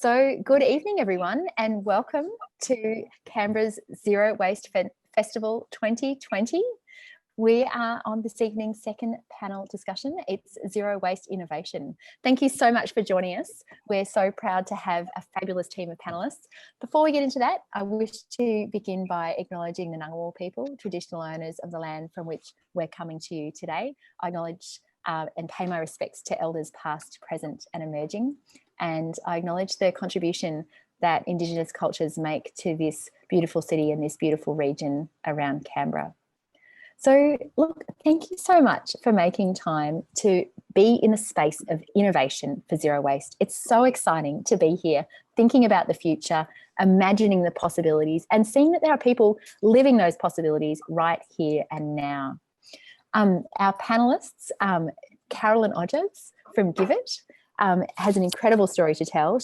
So good evening, everyone, and welcome to Canberra's Zero Waste Festival 2020. We are on this evening's second panel discussion. It's Zero Waste Innovation. Thank you so much for joining us. We're so proud to have a fabulous team of panellists. Before we get into that, I wish to begin by acknowledging the Ngunnawal people, traditional owners of the land from which we're coming to you today. I acknowledge and pay my respects to elders past, present and emerging. And I acknowledge the contribution that Indigenous cultures make to this beautiful city and this beautiful region around Canberra. So look, thank you so much for making time to be in the space of innovation for zero waste. It's so exciting to be here, thinking about the future, imagining the possibilities and seeing that there are people living those possibilities right here and now. Our panellists, Carolyn Odgers from Give It, has an incredible story to tell.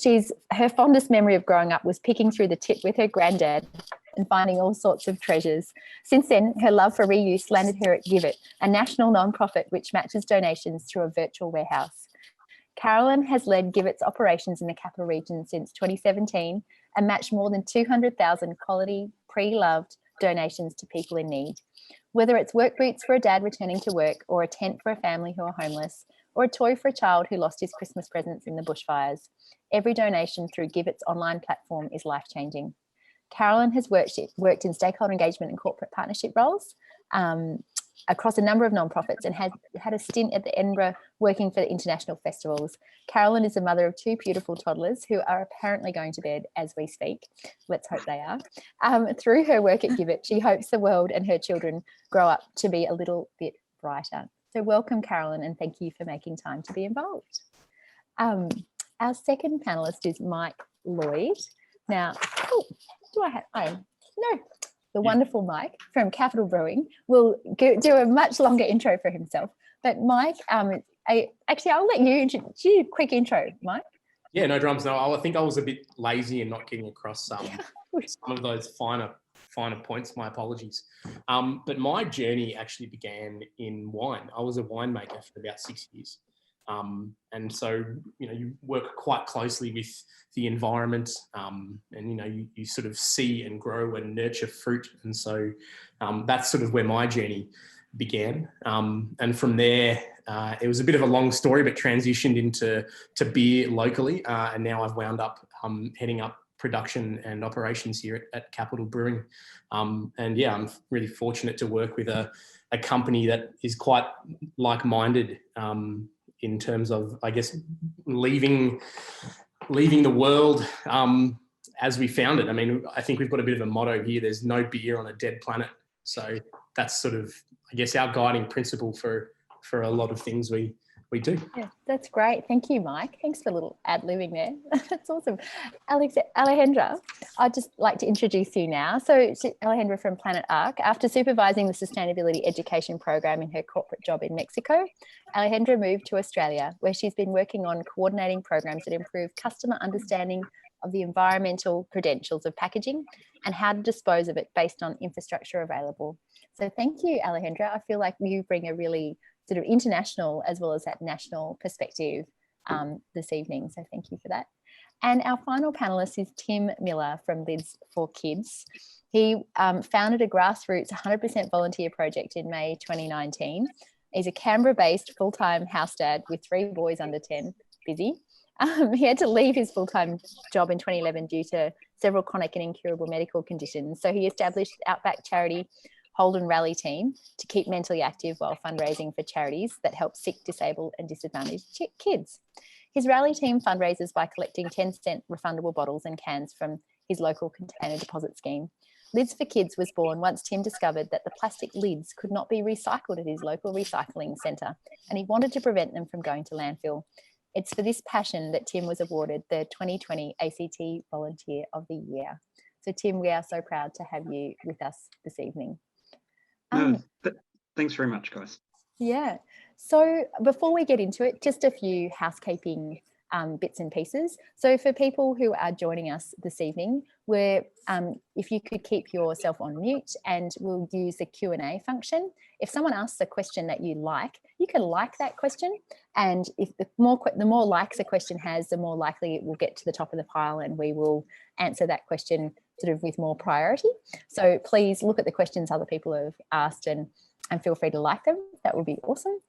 Her fondest memory of growing up was picking through the tip with her granddad and finding all sorts of treasures. Since then, her love for reuse landed her at Give It, a national non-profit which matches donations through a virtual warehouse. Carolyn has led Give It's operations in the capital region since 2017 and matched more than 200,000 quality, pre-loved donations to people in need. Whether it's work boots for a dad returning to work, or a tent for a family who are homeless, or a toy for a child who lost his Christmas presents in the bushfires, every donation through Give It's online platform is life-changing. Carolyn has worked in stakeholder engagement and corporate partnership roles across a number of nonprofits and has had a stint at the Edinburgh working for the international festivals. Carolyn is a mother of two beautiful toddlers who are apparently going to bed as we speak. Let's hope they are. Through her work at Give It, she hopes the world and her children grow up to be a little bit brighter. So welcome, Carolyn, and thank you for making time to be involved. Our second panellist is Mike Lloyd. Now, the wonderful Mike from Capital Brewing will do a much longer intro for himself. But Mike, I'll let you do a quick intro, Mike. Yeah, no drums. No, I think I was a bit lazy in not getting across some of those finer points. My apologies. But my journey actually began in wine. I was a winemaker for about 6 years. And so, you work quite closely with the environment and, you sort of see and grow and nurture fruit. And so that's sort of where my journey began. And from there, it was a bit of a long story, but transitioned into beer locally. And now I've wound up heading up production and operations here at Capital Brewing. And yeah, I'm really fortunate to work with a company that is quite like-minded in terms of, I guess, leaving the world as we found it. I mean, I think we've got a bit of a motto here: there's no beer on a dead planet. So that's sort of, I guess, our guiding principle for a lot of things we do. Yeah, that's great. Thank you, Mike. Thanks for a little ad-libbing there. That's awesome. Alejandra, I'd just like to introduce you now. So Alejandra from Planet Arc, after supervising the sustainability education program in her corporate job in Mexico, Alejandra moved to Australia, where she's been working on coordinating programs that improve customer understanding of the environmental credentials of packaging and how to dispose of it based on infrastructure available. So thank you, Alejandra. I feel like you bring a really sort of international as well as that national perspective this evening. So thank you for that. And our final panelist is Tim Miller from Lids for Kids. He founded a grassroots 100% volunteer project in May 2019. He's a Canberra-based full-time house dad with 3 boys under 10, busy. He had to leave his full-time job in 2011 due to several chronic and incurable medical conditions. So he established Outback charity Holden Rally team to keep mentally active while fundraising for charities that help sick, disabled and disadvantaged kids. His rally team fundraises by collecting 10-cent refundable bottles and cans from his local container deposit scheme. Lids for Kids was born once Tim discovered that the plastic lids could not be recycled at his local recycling centre, and he wanted to prevent them from going to landfill. It's for this passion that Tim was awarded the 2020 ACT Volunteer of the Year. So Tim, we are so proud to have you with us this evening. Thanks very much, guys. Yeah. So before we get into it, just a few housekeeping bits and pieces. So for people who are joining us this evening, if you could keep yourself on mute, and we'll use the Q&A function. If someone asks a question that you like, you can like that question, and if the more likes a question has, the more likely it will get to the top of the pile, and we will answer that question sort of with more priority. So please look at the questions other people have asked and feel free to like them. That would be awesome.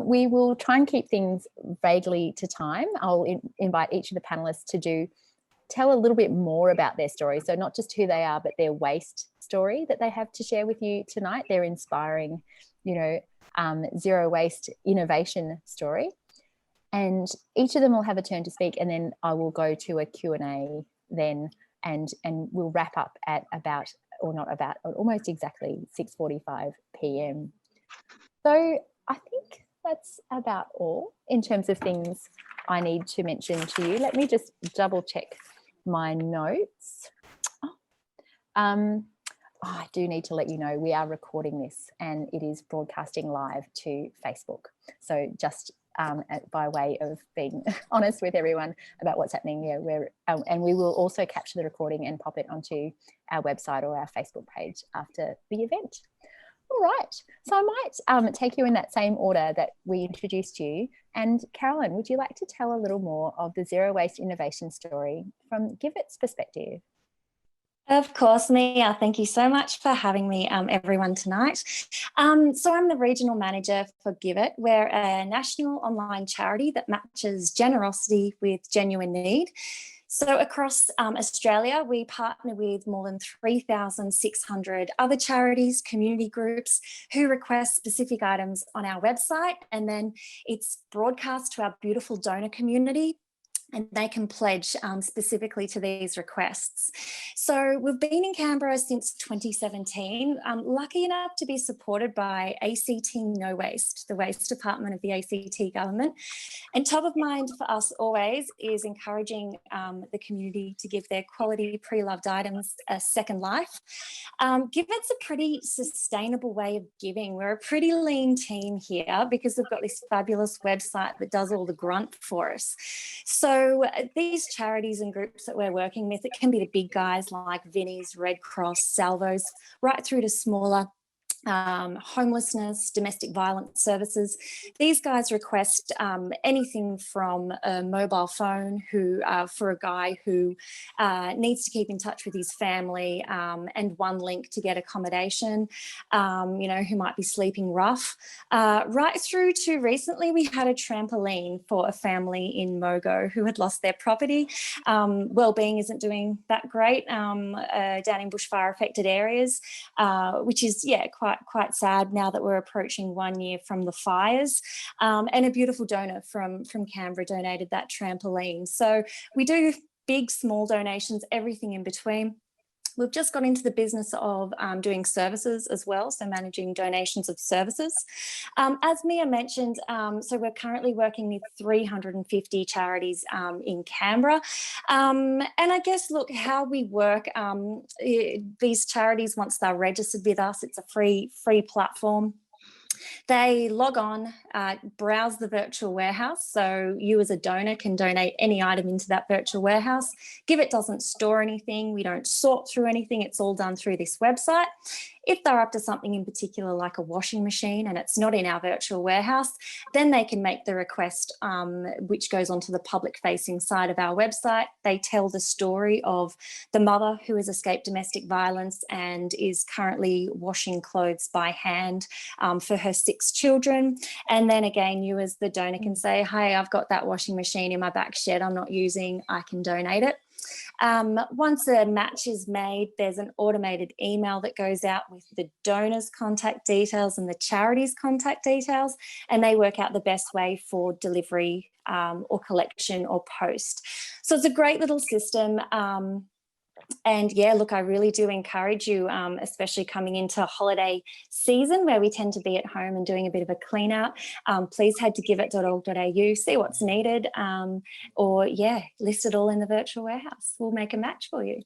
We will try and keep things vaguely to time. I'll invite each of the panelists to tell a little bit more about their story. So not just who they are, but their waste story that they have to share with you tonight, their inspiring, zero waste innovation story. And each of them will have a turn to speak, and then I will go to a Q&A then, and we'll wrap up at almost exactly 6:45 p.m. So I think that's about all in terms of things I need to mention to you. Let me just double check my notes. I do need to let you know we are recording this, and it is broadcasting live to Facebook. So just by way of being honest with everyone about what's happening, and we will also capture the recording and pop it onto our website or our Facebook page after the event. All right, so I might take you in that same order that we introduced you. And Caroline, would you like to tell a little more of the zero waste innovation story from GiveIt's perspective? Of course, Mia. Thank you so much for having me, everyone, tonight. So I'm the regional manager for GiveIt. We're a national online charity that matches generosity with genuine need. So across Australia, we partner with more than 3,600 other charities, community groups who request specific items on our website, and then it's broadcast to our beautiful donor community, and they can pledge specifically to these requests. So we've been in Canberra since 2017, lucky enough to be supported by ACT No Waste, the waste department of the ACT government. And top of mind for us always is encouraging the community to give their quality pre-loved items a second life. GiveIt's a pretty sustainable way of giving. We're a pretty lean team here because we've got this fabulous website that does all the grunt for us. So these charities and groups that we're working with, it can be the big guys like Vinnie's, Red Cross, Salvos, right through to smaller homelessness, domestic violence services. These guys request anything from a mobile phone for a guy who needs to keep in touch with his family, and one link to get accommodation, who might be sleeping rough, right through to recently we had a trampoline for a family in Mogo who had lost their property. Wellbeing isn't doing that great down in bushfire affected areas, which is quite sad now that we're approaching 1 year from the fires. And a beautiful donor from Canberra donated that trampoline. So we do big, small donations, everything in between. We've just got into the business of doing services as well, so managing donations of services. As Mia mentioned, so we're currently working with 350 charities in Canberra. And I guess, look, how we work, these charities, once they're registered with us, it's a free platform. They log on, browse the virtual warehouse. So you as a donor can donate any item into that virtual warehouse. GiveIt doesn't store anything. We don't sort through anything. It's all done through this website. If they're up to something in particular, like a washing machine, and it's not in our virtual warehouse, then they can make the request, which goes onto the public-facing side of our website. They tell the story of the mother who has escaped domestic violence and is currently washing clothes by hand for her 6 children. And then again, you as the donor can say, hey, I've got that washing machine in my back shed I'm not using, I can donate it. Once a match is made, there's an automated email that goes out with the donor's contact details and the charity's contact details, and they work out the best way for delivery or collection or post. So it's a great little system. And yeah, look, I really do encourage you, especially coming into holiday season where we tend to be at home and doing a bit of a clean out. Please head to giveit.org.au, see what's needed, or yeah, list it all in the virtual warehouse. We'll make a match for you.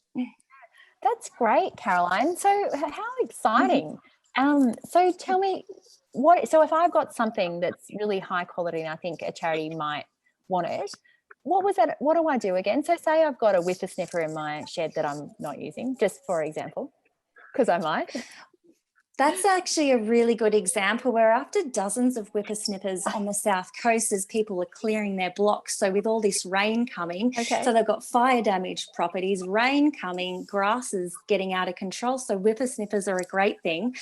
That's great, Caroline. So how exciting. So tell me, so if I've got something that's really high quality and I think a charity might want it, what was that? What do I do again? So say I've got a whippersnipper in my shed that I'm not using, just for example, because I might. That's actually a really good example. We're after dozens of whippersnippers on the south coast as people are clearing their blocks. So with all this rain coming, so they've got fire damaged properties, rain coming, grasses getting out of control. So whippersnippers are a great thing.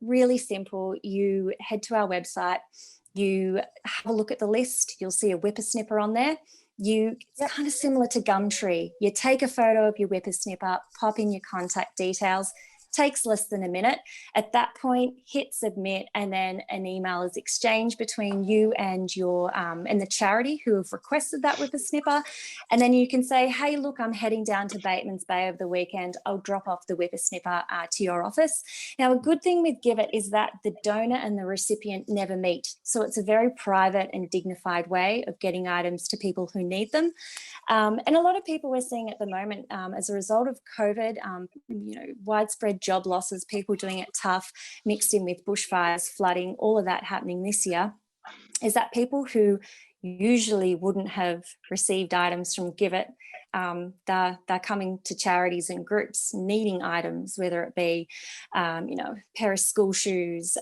Really simple. You head to our website, you have a look at the list, you'll see a whippersnipper on there. It's kind of similar to Gumtree. You take a photo of your whippersnipper, pop in your contact details. Takes less than a minute. At that point, hit submit, and then an email is exchanged between you and your and the charity who have requested that whippersnipper. And then you can say, hey, look, I'm heading down to Bateman's Bay over the weekend. I'll drop off the whippersnipper to your office. Now, a good thing with Give It is that the donor and the recipient never meet. So it's a very private and dignified way of getting items to people who need them. And a lot of people we're seeing at the moment, as a result of COVID, widespread job losses, people doing it tough, mixed in with bushfires, flooding, all of that happening this year, is that people who usually wouldn't have received items from Give It, they're coming to charities and groups needing items, whether it be, a pair of school shoes,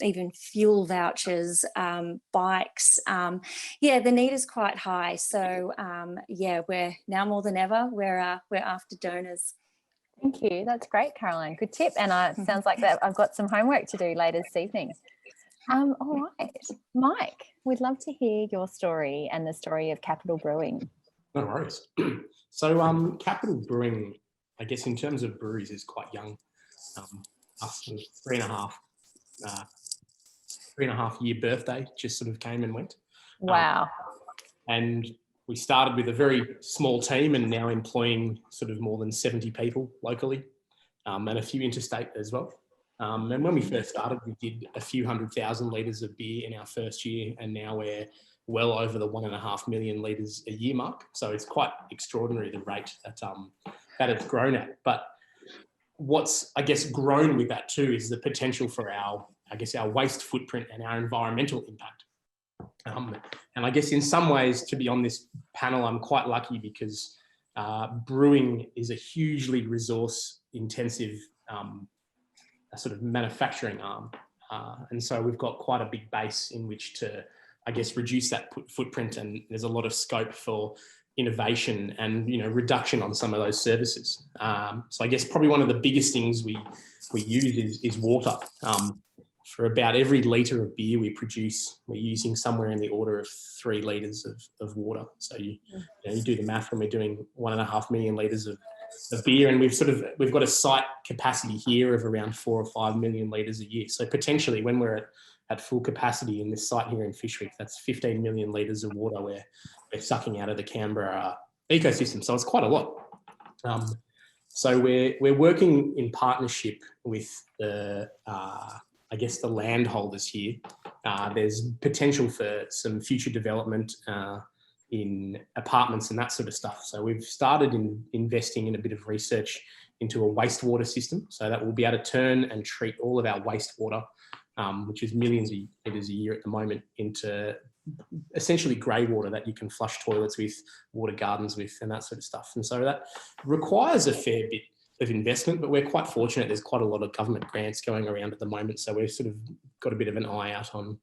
even fuel vouchers, bikes. The need is quite high. So, we're now more than ever, we're after donors. Thank you. That's great, Caroline. Good tip. And it sounds like that I've got some homework to do later this evening. All right. Mike, we'd love to hear your story and the story of Capital Brewing. No worries. So Capital Brewing, I guess in terms of breweries, is quite young. Us sort of three and a half year birthday just sort of came and went. Wow. And we started with a very small team and now employing sort of more than 70 people locally, and a few interstate as well. And when we first started, we did a few 100,000 litres of beer in our first year, and now we're well over the 1.5 million litres a year mark. So it's quite extraordinary the rate that it's grown at. But what's, I guess, grown with that too is the potential for our waste footprint and our environmental impact. And I guess in some ways, to be on this panel, I'm quite lucky because brewing is a hugely resource-intensive sort of manufacturing arm. And so we've got quite a big base in which to, I guess, reduce that footprint, and there's a lot of scope for innovation and, reduction on some of those services. So I guess probably one of the biggest things we use is water. For about every litre of beer we produce, we're using somewhere in the order of 3 litres of water. So you do the math when we're doing 1.5 million litres of beer, and we've got a site capacity here of around 4 or 5 million litres a year. So potentially when we're at full capacity in this site here in Fyshwick, that's 15 million litres of water we're sucking out of the Canberra ecosystem. So it's quite a lot. So we're working in partnership with the landholders here. There's potential for some future development in apartments and that sort of stuff. So we've started investing in a bit of research into a wastewater system, so that we'll be able to turn and treat all of our wastewater, which is millions of litres a year at the moment, into essentially grey water that you can flush toilets with, water gardens with, and that sort of stuff. And so that requires a fair bit of investment, but we're quite fortunate. There's quite a lot of government grants going around at the moment, so we've sort of got a bit of an eye out on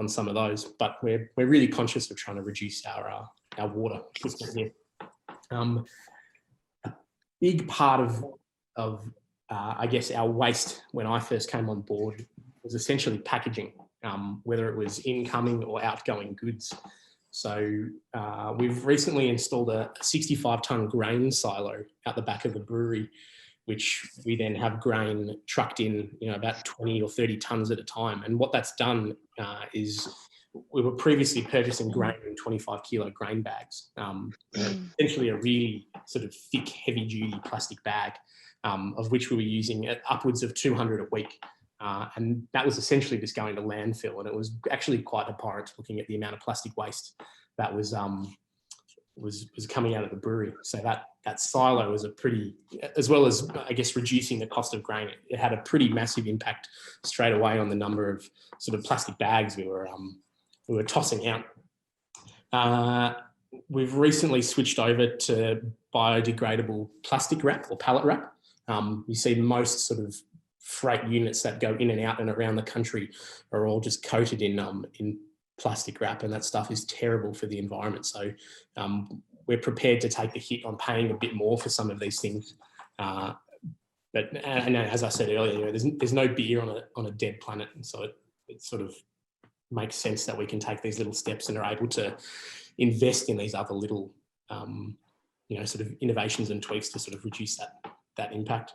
some of those. But we're really conscious of trying to reduce our water system here. A big part of I guess our waste when I first came on board was essentially packaging, whether it was incoming or outgoing goods. So we've recently installed a 65-tonne grain silo out the back of the brewery, which we then have grain trucked in, about 20 or 30 tonnes at a time. And what that's done is we were previously purchasing grain in 25-kilo grain bags, essentially a really sort of thick, heavy-duty plastic bag, of which we were using upwards of 200 a week. And that was essentially just going to landfill. And it was actually quite abhorrent looking at the amount of plastic waste that was coming out of the brewery. So that silo was as well as, I guess, reducing the cost of grain, it had a pretty massive impact straight away on the number of sort of plastic bags we were tossing out. we've recently switched over to biodegradable plastic wrap or pallet wrap. You see most sort of freight units that go in and out and around the country are all just coated in plastic wrap, and that stuff is terrible for the environment. So we're prepared to take the hit on paying a bit more for some of these things. But and as I said earlier, there's no beer on a dead planet, and so it sort of makes sense that we can take these little steps and are able to invest in these other little, sort of innovations and tweaks to sort of reduce that impact.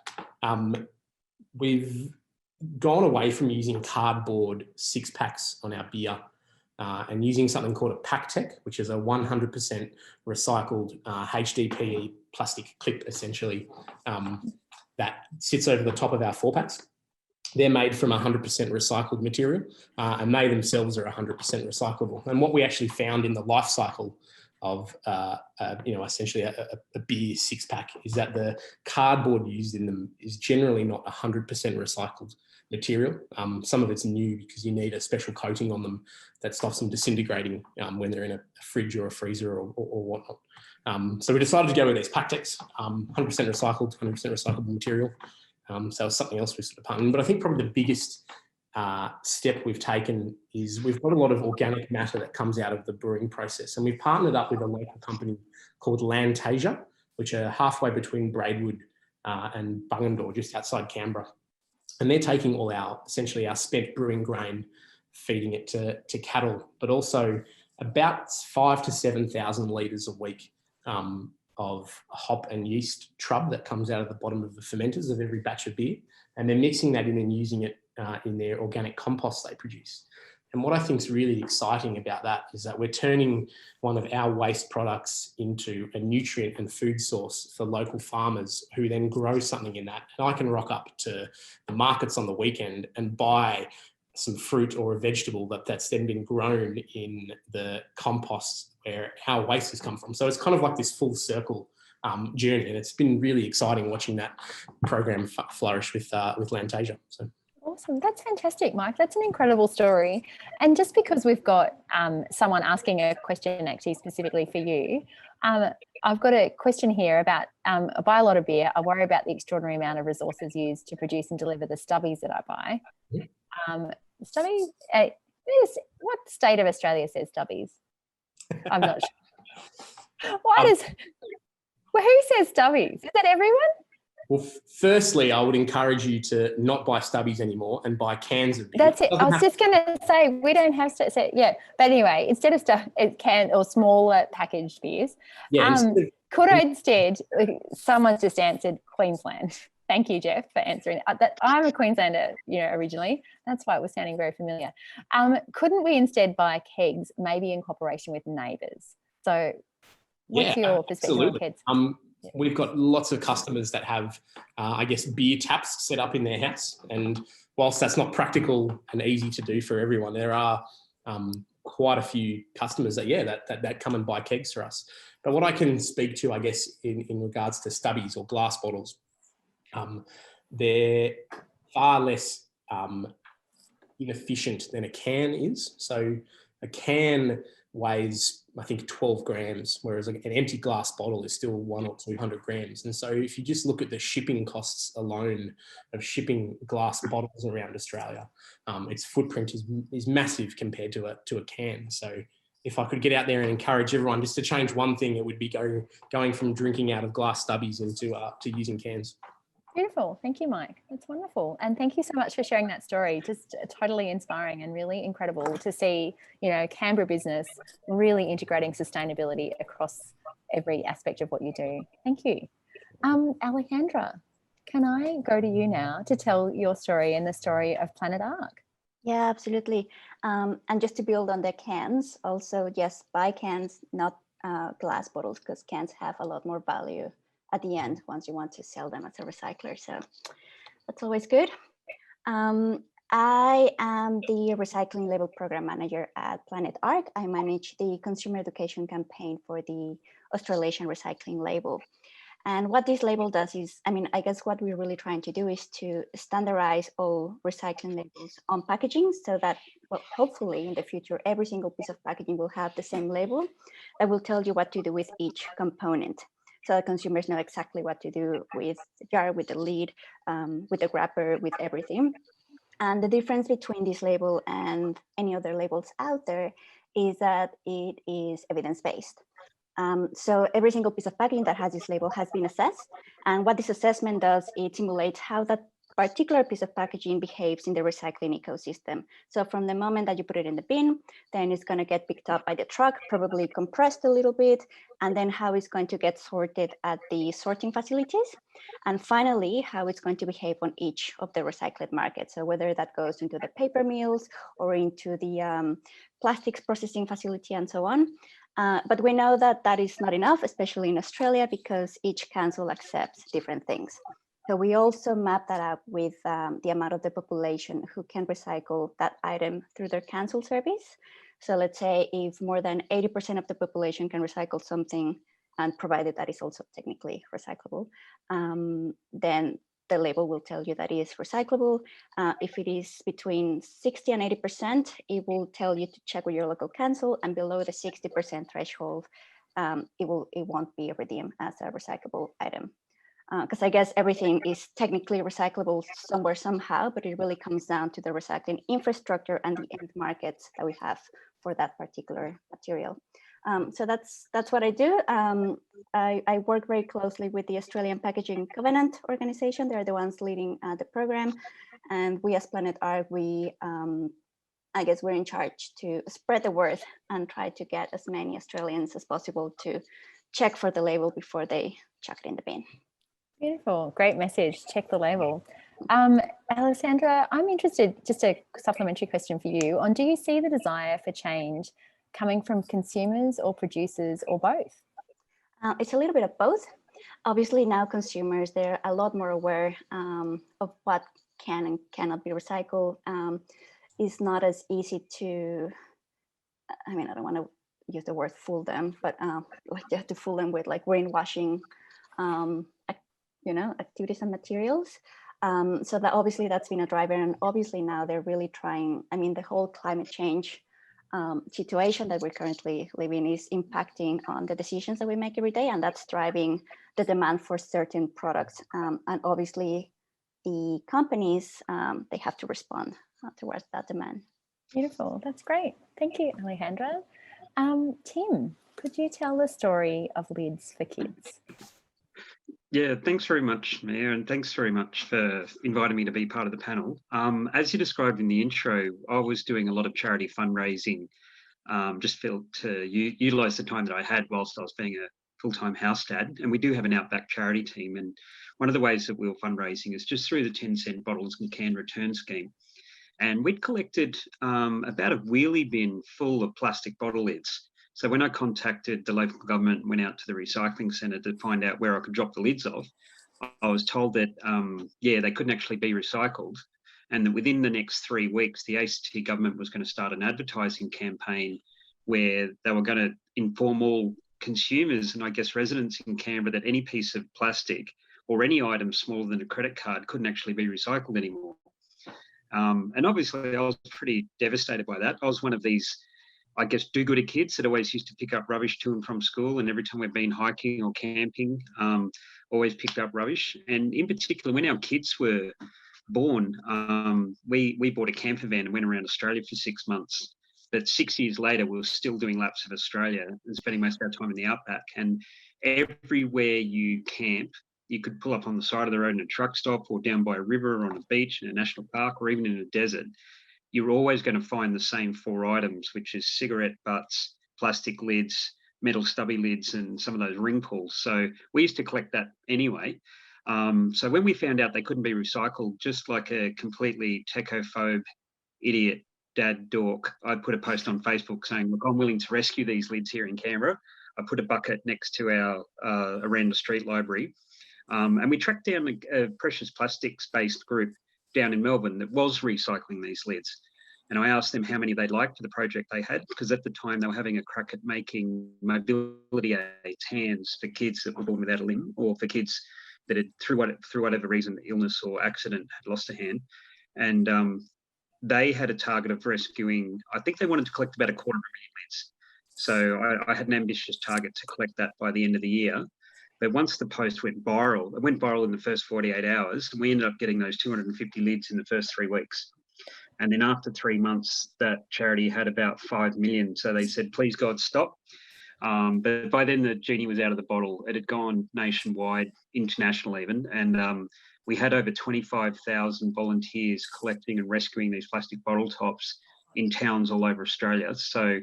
We've gone away from using cardboard 6-packs on our beer and using something called a PackTech, which is a 100% recycled HDPE plastic clip, essentially, that sits over the top of our 4-packs. They're made from 100% recycled material, and they themselves are 100% recyclable. And what we actually found in the life cycle of, essentially a beer 6-pack is that the cardboard used in them is generally not 100% recycled material. Some of it's new because you need a special coating on them that stops them disintegrating when they're in a fridge or a freezer or whatnot. So we decided to go with these PackTechs, 100% recycled, 100% recyclable material. So it's something else we sort of partnered in. But I think probably the biggest step we've taken is we've got a lot of organic matter that comes out of the brewing process. And we've partnered up with a local company called Lantasia, which are halfway between Braidwood and Bungendore, just outside Canberra. And they're taking all essentially our spent brewing grain, feeding it to cattle, but also about 5,000 to 7,000 litres a week of hop and yeast trub that comes out of the bottom of the fermenters of every batch of beer. And they're mixing that in and using it in their organic compost they produce. And what I think is really exciting about that is that we're turning one of our waste products into a nutrient and food source for local farmers who then grow something in that. And I can rock up to the markets on the weekend and buy some fruit or a vegetable that's then been grown in the compost where our waste has come from. So it's kind of like this full circle journey, and it's been really exciting watching that program flourish with Lantasia. So. Awesome. That's fantastic, Mike. That's an incredible story. And just because we've got someone asking a question actually specifically for you, I've got a question here about I buy a lot of beer. I worry about the extraordinary amount of resources used to produce and deliver the stubbies that I buy. Stubbies, what state of Australia says stubbies? I'm not sure. Who says stubbies? Is that everyone? Well, firstly, I would encourage you to not buy stubbies anymore and buy cans of beer. That's it. I was just going to say, we don't have to say, yeah. But anyway, instead of can or smaller packaged beers, someone's just answered Queensland. Thank you, Jeff, for answering that. I'm a Queenslander, originally. That's why it was sounding very familiar. Couldn't we instead buy kegs, maybe in cooperation with neighbours? So what's your perspective on kegs? We've got lots of customers that have, beer taps set up in their house. And whilst that's not practical and easy to do for everyone, there are quite a few customers that come and buy kegs for us. But what I can speak to, I guess, in regards to stubbies or glass bottles, they're far less inefficient than a can is. So a can weighs, I think, 12 grams, whereas an empty glass bottle is still 100 or 200 grams. And so if you just look at the shipping costs alone of shipping glass bottles around Australia, its footprint is massive compared to a can. So if I could get out there and encourage everyone just to change one thing, it would be going from drinking out of glass stubbies into to using cans. Beautiful. Thank you, Mike. That's wonderful. And thank you so much for sharing that story. Just totally inspiring and really incredible to see, Canberra business really integrating sustainability across every aspect of what you do. Thank you. Alejandra, can I go to you now to tell your story and the story of Planet Ark? Yeah, absolutely. And just to build on the cans, also, yes, buy cans, not glass bottles, because cans have a lot more value at the end once you want to sell them as a recycler. So that's always good. I am the recycling label program manager at Planet Ark. I manage the consumer education campaign for the Australasian recycling label. And what this label does is, I mean, I guess what we're really trying to do is to standardize all recycling labels on packaging so that, well, hopefully in the future, every single piece of packaging will have the same label that will tell you what to do with each component. So that consumers know exactly what to do with the jar, with the lid, with the wrapper, with everything. And the difference between this label and any other labels out there is that it is evidence-based. So every single piece of packaging that has this label has been assessed. And what this assessment does, it simulates how that particular piece of packaging behaves in the recycling ecosystem. So from the moment that you put it in the bin, then it's going to get picked up by the truck, probably compressed a little bit, and then how it's going to get sorted at the sorting facilities. And finally, how it's going to behave on each of the recycled markets. So whether that goes into the paper mills or into the plastics processing facility and so on. But we know that that is not enough, especially in Australia, because each council accepts different things. So we also map that up with the amount of the population who can recycle that item through their council service. So let's say if more than 80% of the population can recycle something, and provided that is also technically recyclable, then the label will tell you that it is recyclable. If it is between 60 and 80%, it will tell you to check with your local council, and below the 60% threshold, it won't be redeemed as a recyclable item. Because I guess everything is technically recyclable somewhere, somehow, but it really comes down to the recycling infrastructure and the end markets that we have for that particular material. So that's what I do. I work very closely with the Australian Packaging Covenant organization. They're the ones leading the program. And we as Planet Arc, I guess we're in charge to spread the word and try to get as many Australians as possible to check for the label before they chuck it in the bin. Beautiful, great message. Check the label. Alejandra, I'm interested, just a supplementary question for you on, do you see the desire for change coming from consumers or producers or both? It's a little bit of both. Obviously now consumers, they're a lot more aware of what can and cannot be recycled. It's not as easy to, I mean, I don't want to use the word fool them, but like you have to fool them with like greenwashing activities and materials. So that obviously that's been a driver, and obviously now they're really trying, I mean, the whole climate change situation that we're currently living is impacting on the decisions that we make every day, and that's driving the demand for certain products. And obviously the companies, they have to respond towards that demand. Beautiful, that's great. Thank you, Alejandra. Tim, could you tell the story of Lids for Kids? Yeah, thanks very much, Mia, and thanks very much for inviting me to be part of the panel. As you described in the intro, I was doing a lot of charity fundraising, just felt to utilise the time that I had whilst I was being a full-time house dad. And we do have an outback charity team, and one of the ways that we were fundraising is just through the 10-cent bottles and can return scheme. And we'd collected about a wheelie bin full of plastic bottle lids. So when I contacted the local government, went out to the recycling centre to find out where I could drop the lids off, I was told that, they couldn't actually be recycled, and that within the next 3 weeks, the ACT government was going to start an advertising campaign where they were going to inform all consumers and I guess residents in Canberra that any piece of plastic or any item smaller than a credit card couldn't actually be recycled anymore. And obviously I was pretty devastated by that. I was one of these, I guess, do-gooder kids that always used to pick up rubbish to and from school, and every time we've been hiking or camping, always picked up rubbish. And in particular, when our kids were born, we bought a camper van and went around Australia for 6 months. But 6 years later, we were still doing laps of Australia and spending most of our time in the outback. And everywhere you camp, you could pull up on the side of the road in a truck stop or down by a river or on a beach in a national park or even in a desert. You're always going to find the same 4 items, which is cigarette butts, plastic lids, metal stubby lids, and some of those ring pulls. So we used to collect that anyway. So when we found out they couldn't be recycled, just like a completely techophobe idiot dad dork, I put a post on Facebook saying, look, I'm willing to rescue these lids here in Canberra. I put a bucket next to our Aranda Street Library. And we tracked down a precious plastics-based group down in Melbourne that was recycling these lids. And I asked them how many they'd like for the project they had, because at the time they were having a crack at making mobility aids, hands for kids that were born without a limb, or for kids that had, through whatever reason, illness or accident, had lost a hand. And they had a target of rescuing, I think they wanted to collect about 250,000 lids. So I had an ambitious target to collect that by the end of the year. But once the post went viral, it went viral in the first 48 hours, and we ended up getting those 250 lids in the first 3 weeks. And then after 3 months, that charity had about 5 million. So they said, please God, stop. But by then the genie was out of the bottle. It had gone nationwide, international even. And we had over 25,000 volunteers collecting and rescuing these plastic bottle tops in towns all over Australia. So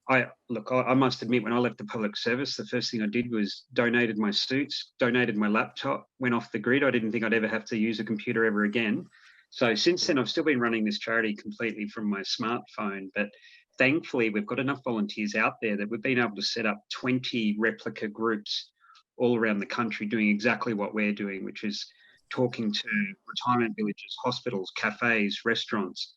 I must admit, when I left the public service, the first thing I did was donated my suits, donated my laptop, went off the grid. I didn't think I'd ever have to use a computer ever again. So since then, I've still been running this charity completely from my smartphone. But thankfully, we've got enough volunteers out there that we've been able to set up 20 replica groups all around the country doing exactly what we're doing, which is talking to retirement villages, hospitals, cafes, restaurants,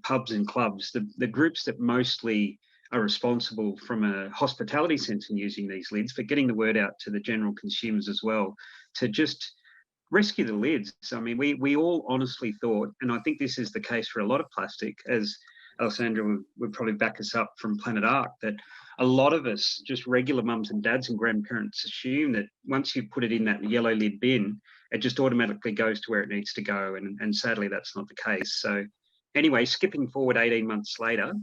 pubs and clubs, the groups that mostly are responsible from a hospitality sense in using these lids, but getting the word out to the general consumers as well to just rescue the lids. I mean, we all honestly thought, and I think this is the case for a lot of plastic, as Alejandra would probably back us up from Planet Ark, that a lot of us, just regular mums and dads and grandparents, assume that once you put it in that yellow lid bin, it just automatically goes to where it needs to go. And sadly, that's not the case. So anyway, skipping forward 18 months later,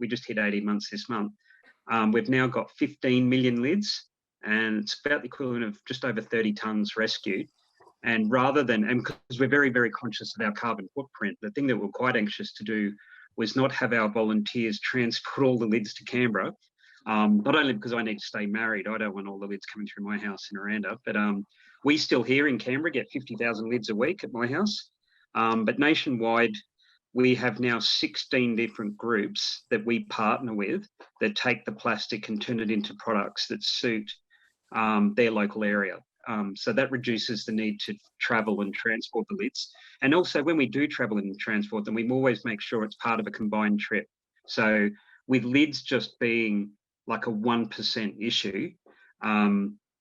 we just hit 18 months this month. We've now got 15 million lids, and it's about the equivalent of just over 30 tonnes rescued. And rather than, and because we're very, very conscious of our carbon footprint, the thing that we're quite anxious to do was not have our volunteers transport all the lids to Canberra, not only because I need to stay married, I don't want all the lids coming through my house in Aranda, but we still here in Canberra get 50,000 lids a week at my house. But nationwide, we have now 16 different groups that we partner with that take the plastic and turn it into products that suit their local area. So that reduces the need to travel and transport the lids. And also when we do travel and transport them, we always make sure it's part of a combined trip. So with lids just being like a 1% issue,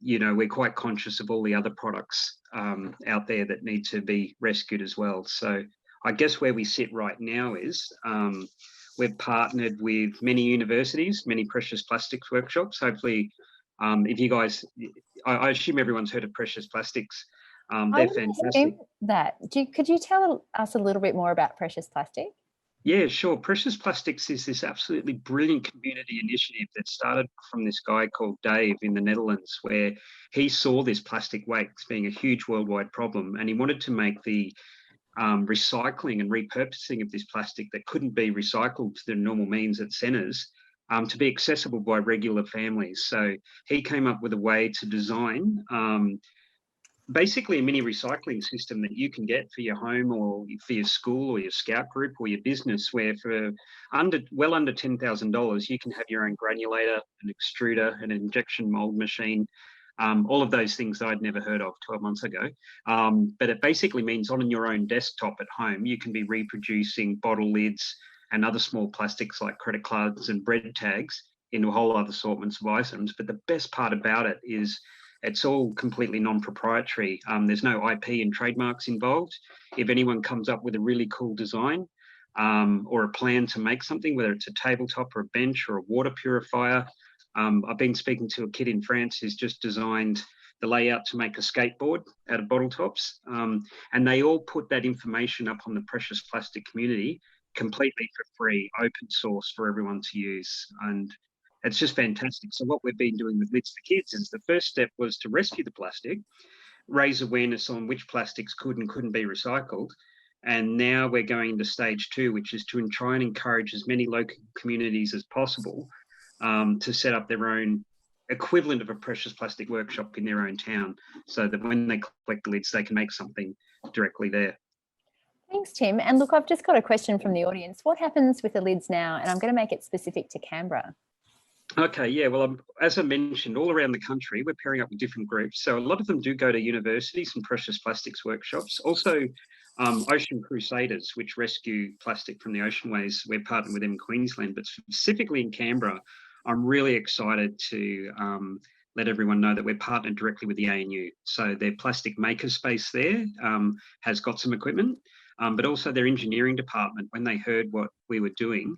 you know, we're quite conscious of all the other products out there that need to be rescued as well. So I guess where we sit right now is we've partnered with many universities, many precious plastics workshops. Hopefully, if you guys, I assume everyone's heard of precious plastics. They're fantastic. Could you tell us a little bit more about precious plastic? Yeah, sure. Precious Plastics is this absolutely brilliant community initiative that started from this guy called Dave in the Netherlands, where he saw this plastic waste being a huge worldwide problem, and he wanted to make the recycling and repurposing of this plastic that couldn't be recycled to the normal means at centres to be accessible by regular families. So he came up with a way to design basically a mini recycling system that you can get for your home or for your school or your scout group or your business, where for well under $10,000 you can have your own granulator, an extruder, an injection mold machine, all of those things that I'd never heard of 12 months ago. But it basically means on your own desktop at home, you can be reproducing bottle lids and other small plastics like credit cards and bread tags into a whole other assortments of items. But the best part about it is it's all completely non-proprietary. There's no IP and trademarks involved. If anyone comes up with a really cool design or a plan to make something, whether it's a tabletop or a bench or a water purifier, I've been speaking to a kid in France who's just designed the layout to make a skateboard out of bottle tops. And they all put that information up on the Precious Plastic community completely for free, open source for everyone to use. And it's just fantastic. So what we've been doing with Lids for Kids is the first step was to rescue the plastic, raise awareness on which plastics could and couldn't be recycled. And now we're going into stage 2, which is to try and encourage as many local communities as possible to set up their own equivalent of a precious plastic workshop in their own town, so that when they collect the lids, they can make something directly there. Thanks, Tim. And look, I've just got a question from the audience. What happens with the lids now? And I'm going to make it specific to Canberra. Okay, yeah, well, as I mentioned, all around the country, we're pairing up with different groups. So a lot of them do go to universities and precious plastics workshops. Also, Ocean Crusaders, which rescue plastic from the oceanways. We're partnered with them in Queensland, but specifically in Canberra, I'm really excited to let everyone know that we're partnered directly with the ANU. So their plastic makerspace there has got some equipment, but also their engineering department, when they heard what we were doing,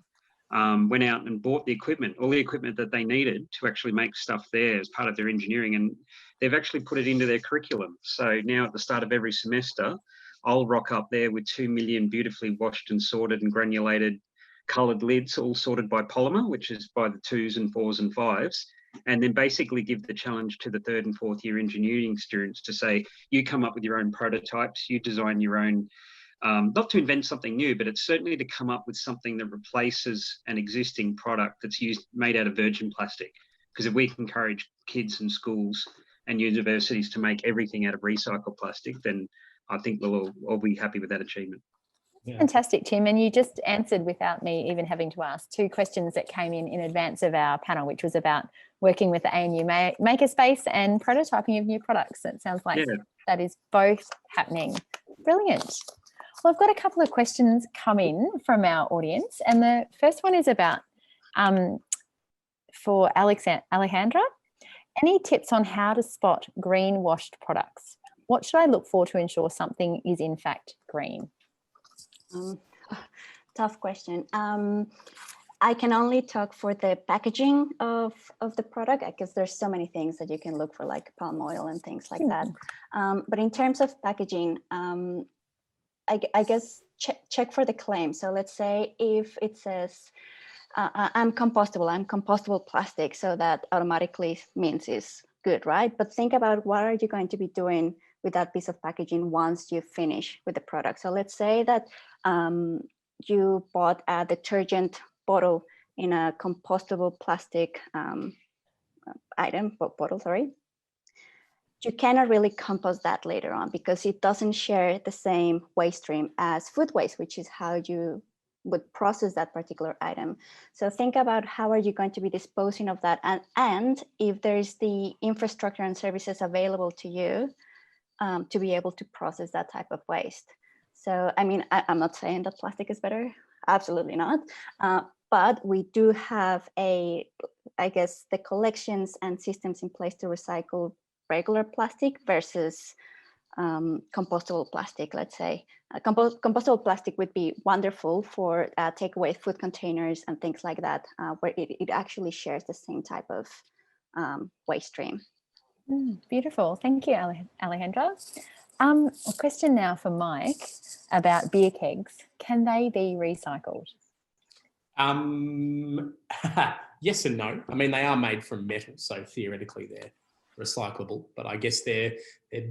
went out and bought the equipment, all the equipment that they needed to actually make stuff there as part of their engineering. And they've actually put it into their curriculum. So now at the start of every semester, I'll rock up there with 2 million beautifully washed and sorted and granulated coloured lids, all sorted by polymer, which is by the 2s and 4s and 5s, and then basically give the challenge to the 3rd and 4th year engineering students to say, you come up with your own prototypes, you design your own, not to invent something new, but it's certainly to come up with something that replaces an existing product that's made out of virgin plastic. Because if we can encourage kids and schools and universities to make everything out of recycled plastic, then I think we'll all be happy with that achievement. Yeah. Fantastic, Tim. And you just answered, without me even having to ask, 2 questions that came in advance of our panel, which was about working with the ANU Makerspace and prototyping of new products. It sounds like that is both happening. Brilliant. Well, I've got a couple of questions come in from our audience. And the first one is about, for Alejandra, any tips on how to spot green washed products? What should I look for to ensure something is in fact green? Tough question. I can only talk for the packaging of the product, because there's so many things that you can look for, like palm oil and things like that. But in terms of packaging, I guess check for the claim. So let's say if it says, I'm compostable plastic, so that automatically means it's good, right? But think about, what are you going to be doing with that piece of packaging once you finish with the product? So let's say that you bought a detergent bottle in a compostable plastic bottle, sorry. You cannot really compost that later on, because it doesn't share the same waste stream as food waste, which is how you would process that particular item. So think about, how are you going to be disposing of that, and if there's the infrastructure and services available to you to be able to process that type of waste. So, I mean, I'm not saying that plastic is better, absolutely not. But we do have I guess, the collections and systems in place to recycle regular plastic versus compostable plastic, let's say. Compostable plastic would be wonderful for takeaway food containers and things like that, where it actually shares the same type of waste stream. Beautiful. Thank you, Alejandra. A question now for Mike about beer kegs. Can they be recycled? Yes and no. I mean, they are made from metal, so theoretically they're recyclable, but I guess they're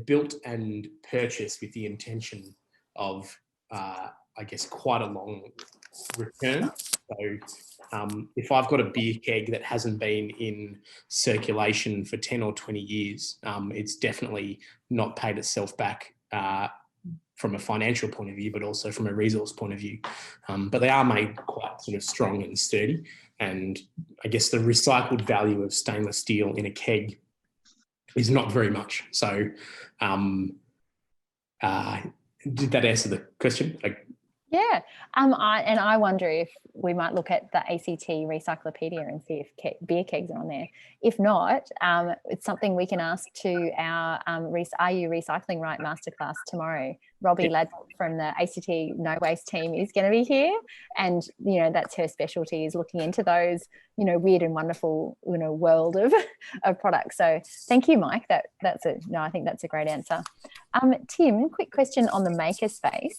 built and purchased with the intention of, I guess, quite a long return. So if I've got a beer keg that hasn't been in circulation for 10 or 20 years, it's definitely not paid itself back from a financial point of view, but also from a resource point of view. But they are made quite sort of strong and sturdy. And I guess the recycled value of stainless steel in a keg is not very much. So did that answer the question? Yeah. I wonder if we might look at the ACT Recyclopedia and see if beer kegs are on there. If not, it's something we can ask to our Are You Recycling Right masterclass tomorrow. Robbie Ladd from the ACT No Waste team is going to be here, and that's her specialty, is looking into those weird and wonderful world of products. So thank you, Mike. I think that's a great answer. Tim, quick question on the makerspace.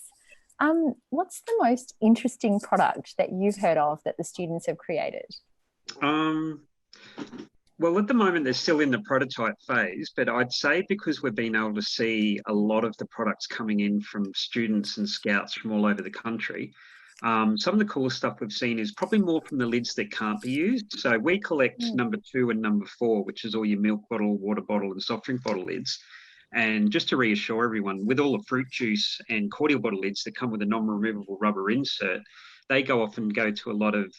What's the most interesting product that you've heard of that the students have created? Well, at the moment, they're still in the prototype phase, but I'd say because we've been able to see a lot of the products coming in from students and scouts from all over the country, some of the coolest stuff we've seen is probably more from the lids that can't be used. So we collect number 2 and number 4, which is all your milk bottle, water bottle, and soft drink bottle lids. And just to reassure everyone, with all the fruit juice and cordial bottle lids that come with a non-removable rubber insert, they go off and go to a lot of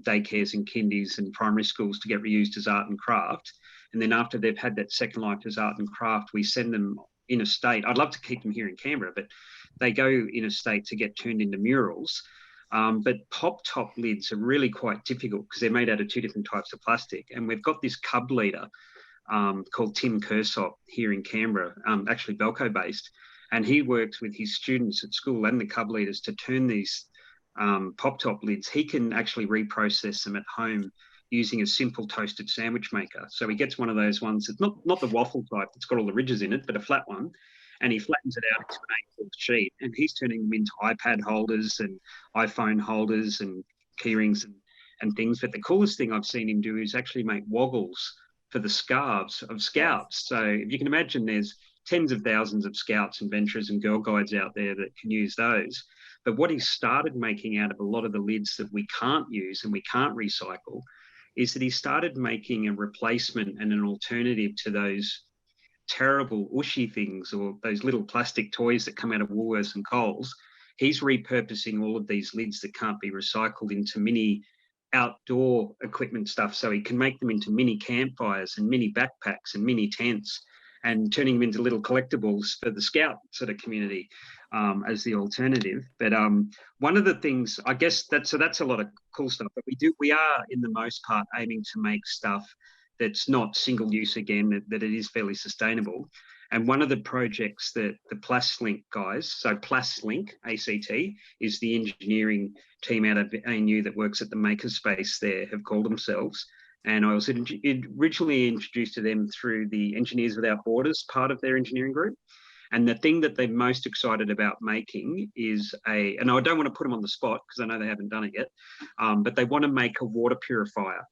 daycares and kindies and primary schools to get reused as art and craft. And then after they've had that second life as art and craft, we send them interstate. I'd love to keep them here in Canberra, but they go interstate to get turned into murals. But pop top lids are really quite difficult because they're made out of two different types of plastic. And we've got this cub leader called Tim Kersop here in Canberra, actually Belco based. And he works with his students at school and the cub leaders to turn these pop top lids. He can actually reprocess them at home using a simple toasted sandwich maker. So he gets one of those ones that's not the waffle type that's got all the ridges in it, but a flat one. And he flattens it out into an A4 sheet, and he's turning them into iPad holders and iPhone holders and key rings and things. But the coolest thing I've seen him do is actually make woggles for the scarves of scouts. So if you can imagine, there's tens of thousands of scouts and venturers and girl guides out there that can use those. But what he started making out of a lot of the lids that we can't use and we can't recycle is that he started making a replacement and an alternative to those terrible Ushy things or those little plastic toys that come out of Woolworths and Coles. He's repurposing all of these lids that can't be recycled into mini outdoor equipment stuff, so he can make them into mini campfires and mini backpacks and mini tents, and turning them into little collectibles for the scout sort of community as the alternative. But one of the things, I guess that's a lot of cool stuff, but we are in the most part aiming to make stuff that's not single use again, that it is fairly sustainable. And one of the projects that the PlasLink guys, so PlasLink, ACT, is the engineering team out of ANU that works at the makerspace there, have called themselves. And I was originally introduced to them through the Engineers Without Borders part of their engineering group. And the thing that they're most excited about making is and I don't want to put them on the spot because I know they haven't done it yet, but they want to make a water purifier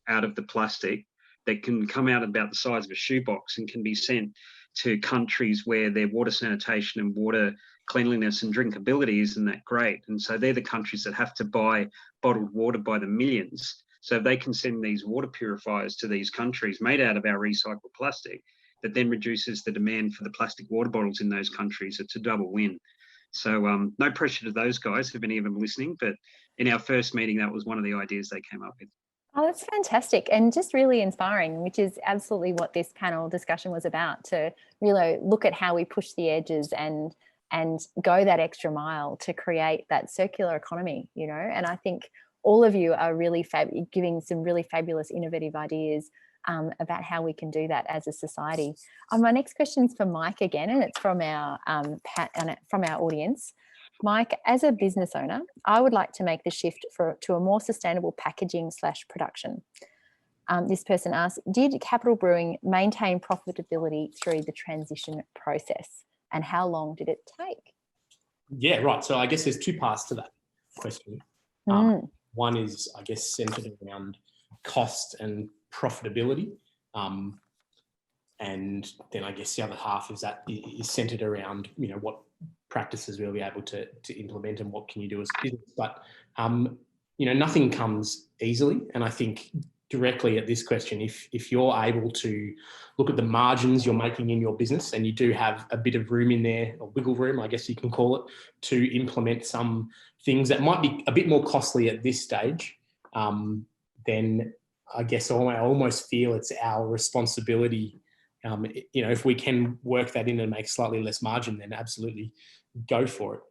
out of the plastic that can come out about the size of a shoebox and can be sent to countries where their water sanitation and water cleanliness and drinkability isn't that great. And so they're the countries that have to buy bottled water by the millions. So if they can send these water purifiers to these countries made out of our recycled plastic, that then reduces the demand for the plastic water bottles in those countries. It's a double win. So no pressure to those guys, if any of them are listening, but in our first meeting, that was one of the ideas they came up with. Oh, that's fantastic and just really inspiring, which is absolutely what this panel discussion was about, to really look at how we push the edges and go that extra mile to create that circular economy, you know. And I think all of you are really giving some really fabulous innovative ideas about how we can do that as a society. My next question is for Mike again, and it's from our audience. Mike, as a business owner, I would like to make the shift to a more sustainable packaging / production. This person asks, did Capital Brewing maintain profitability through the transition process, and how long did it take? Yeah, right. So I guess there's two parts to that question. One is, I guess, centered around cost and profitability. And then I guess the other half is centered around, you know, what practices we'll be able to implement and what can you do as a business. But, you know, nothing comes easily. And I think directly at this question, if you're able to look at the margins you're making in your business and you do have a bit of room in there, or wiggle room, I guess you can call it, to implement some things that might be a bit more costly at this stage, then I guess I almost feel it's our responsibility. You know, if we can work that in and make slightly less margin, then absolutely go for it.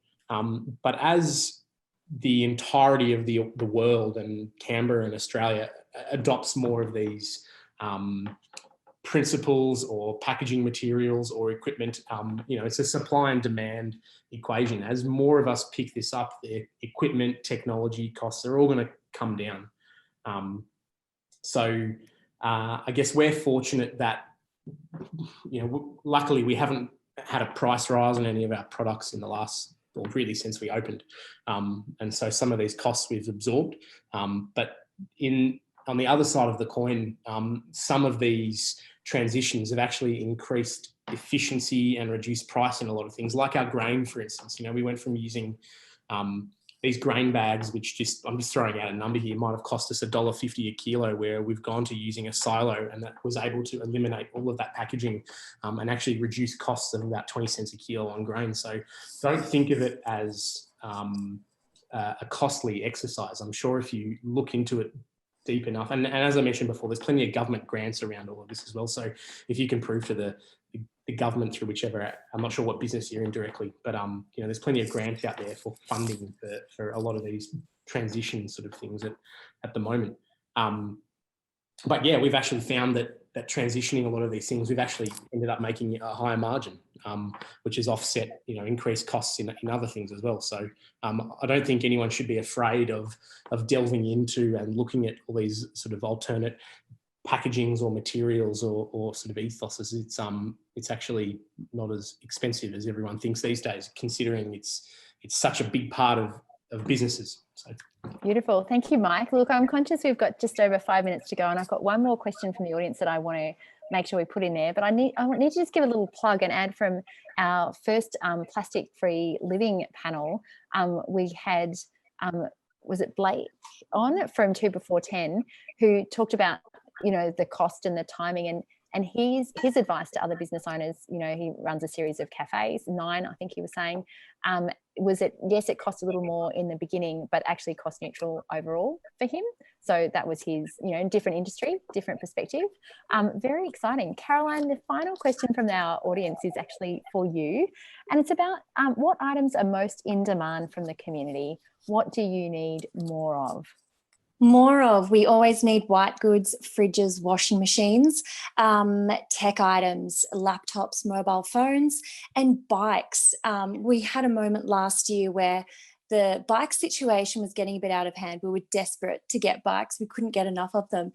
But as the entirety of the world and Canberra and Australia adopts more of these principles or packaging materials or equipment, you know, it's a supply and demand equation. As more of us pick this up, the equipment, technology costs are all going to come down. So I guess we're fortunate that, you know, luckily we haven't had a price rise on any of our products in the last, or really since we opened. And so some of these costs we've absorbed. But on the other side of the coin, some of these transitions have actually increased efficiency and reduced price in a lot of things, like our grain, for instance. You know, we went from using these grain bags, which I'm just throwing out a number here, might have cost us $1.50 a kilo, where we've gone to using a silo, and that was able to eliminate all of that packaging and actually reduce costs of about 20 cents a kilo on grain. So don't think of it as a costly exercise. I'm sure if you look into it deep enough, and as I mentioned before, there's plenty of government grants around all of this as well. So if you can prove to the government through whichever, I'm not sure what business you're in directly, but there's plenty of grants out there for funding for a lot of these transition sort of things at the moment. But yeah, we've actually found that transitioning a lot of these things, we've actually ended up making a higher margin, which has offset, increased costs in other things as well. So I don't think anyone should be afraid of delving into and looking at all these sort of alternate packagings or materials or sort of ethoses. It's actually not as expensive as everyone thinks these days, considering it's such a big part of businesses. So. Beautiful. Thank you, Mike. Look, I'm conscious we've got just over 5 minutes to go, and I've got one more question from the audience that I want to make sure we put in there. But I need to just give a little plug and add from our first plastic-free living panel. We had, was it Blake on from 2 Before 10, who talked about, the cost and the timing and his advice to other business owners. He runs a series of cafes, 9, I think he was saying, was that, yes, it cost a little more in the beginning, but actually cost neutral overall for him. So that was his, different industry, different perspective. Very exciting. Caroline, the final question from our audience is actually for you. And it's about what items are most in demand from the community? What do you need more of? More of, we always need white goods, fridges, washing machines, tech items, laptops, mobile phones, and bikes. We had a moment last year where the bike situation was getting a bit out of hand. We were desperate to get bikes. We couldn't get enough of them.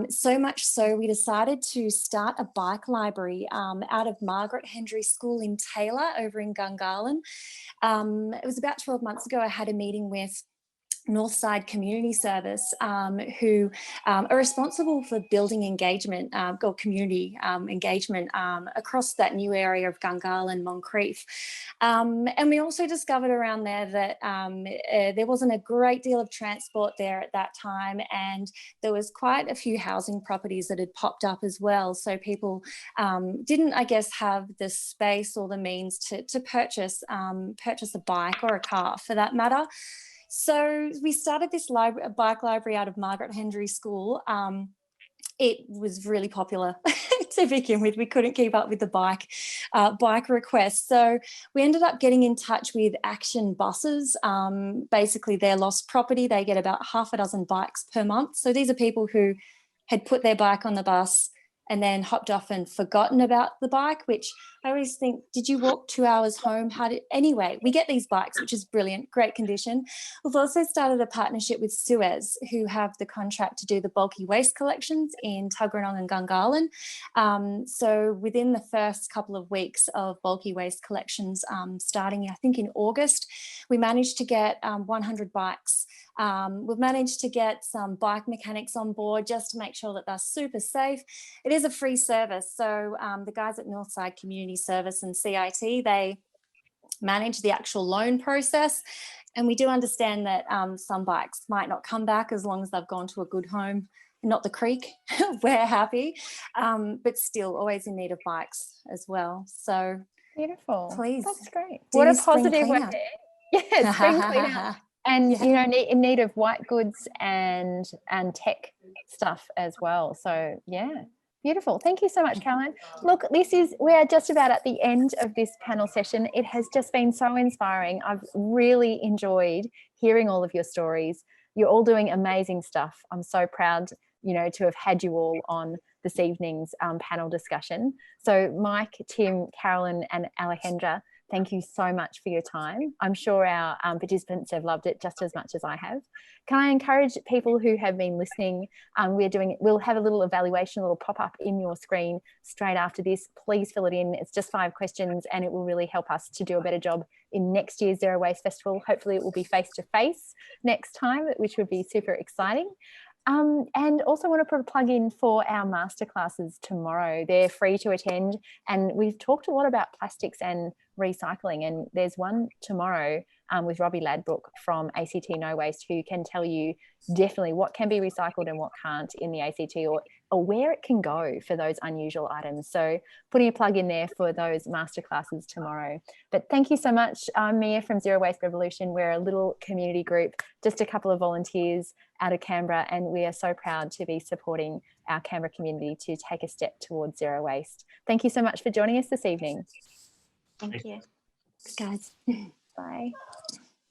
So much so we decided to start a bike library out of Margaret Hendry School in Taylor over in Gungahlin. It was about 12 months ago. I had a meeting with Northside Community Service, who are responsible for building engagement or community engagement across that new area of Gungahlin and Moncrief. And we also discovered around there that there wasn't a great deal of transport there at that time, and there was quite a few housing properties that had popped up as well. So people didn't, I guess, have the space or the means to purchase a bike or a car for that matter. So we started this bike library out of Margaret Hendry School. It was really popular to begin with. We couldn't keep up with the bike requests. So we ended up getting in touch with Action Buses. Basically, they're lost property. They get about half a dozen bikes per month. So these are people who had put their bike on the bus and then hopped off and forgotten about the bike, which I always think, did you walk 2 hours home? Anyway, we get these bikes, which is brilliant, great condition. We've also started a partnership with Suez, who have the contract to do the bulky waste collections in Tuggeranong and Gungahlin. So within the first couple of weeks of bulky waste collections, starting, I think, in August, we managed to get 100 bikes. We've managed to get some bike mechanics on board just to make sure that they're super safe. It is a free service. So the guys at Northside Community Service and CIT, they manage the actual loan process. And we do understand that some bikes might not come back as long as they've gone to a good home, not the creek. We're happy, but still always in need of bikes as well. So beautiful. Please. That's great. What a positive way. Yeah, spring cleanup. And, in need of white goods and tech stuff as well. So, yeah, beautiful. Thank you so much, Caroline. Look, we are just about at the end of this panel session. It has just been so inspiring. I've really enjoyed hearing all of your stories. You're all doing amazing stuff. I'm so proud, to have had you all on this evening's panel discussion. So Mike, Tim, Carolyn and Alejandra, thank you so much for your time. I'm sure our participants have loved it just as much as I have. Can I encourage people who have been listening, we'll have a little evaluation, a little pop-up in your screen straight after this. Please fill it in. It's just 5 questions and it will really help us to do a better job in next year's Zero Waste Festival. Hopefully it will be face-to-face next time, which would be super exciting. And also want to put a plug in for our masterclasses tomorrow. They're free to attend, and we've talked a lot about plastics and recycling, and there's one tomorrow with Robbie Ladbrook from ACT No Waste, who can tell you definitely what can be recycled and what can't in the ACT, or or where it can go for those unusual items. So putting a plug in there for those masterclasses tomorrow. But thank you so much. I'm Mia from Zero Waste Revolution. We're a little community group, just a couple of volunteers out of Canberra, and we are so proud to be supporting our Canberra community to take a step towards zero waste. Thank you so much for joining us this evening. Thank you. Guys. Bye.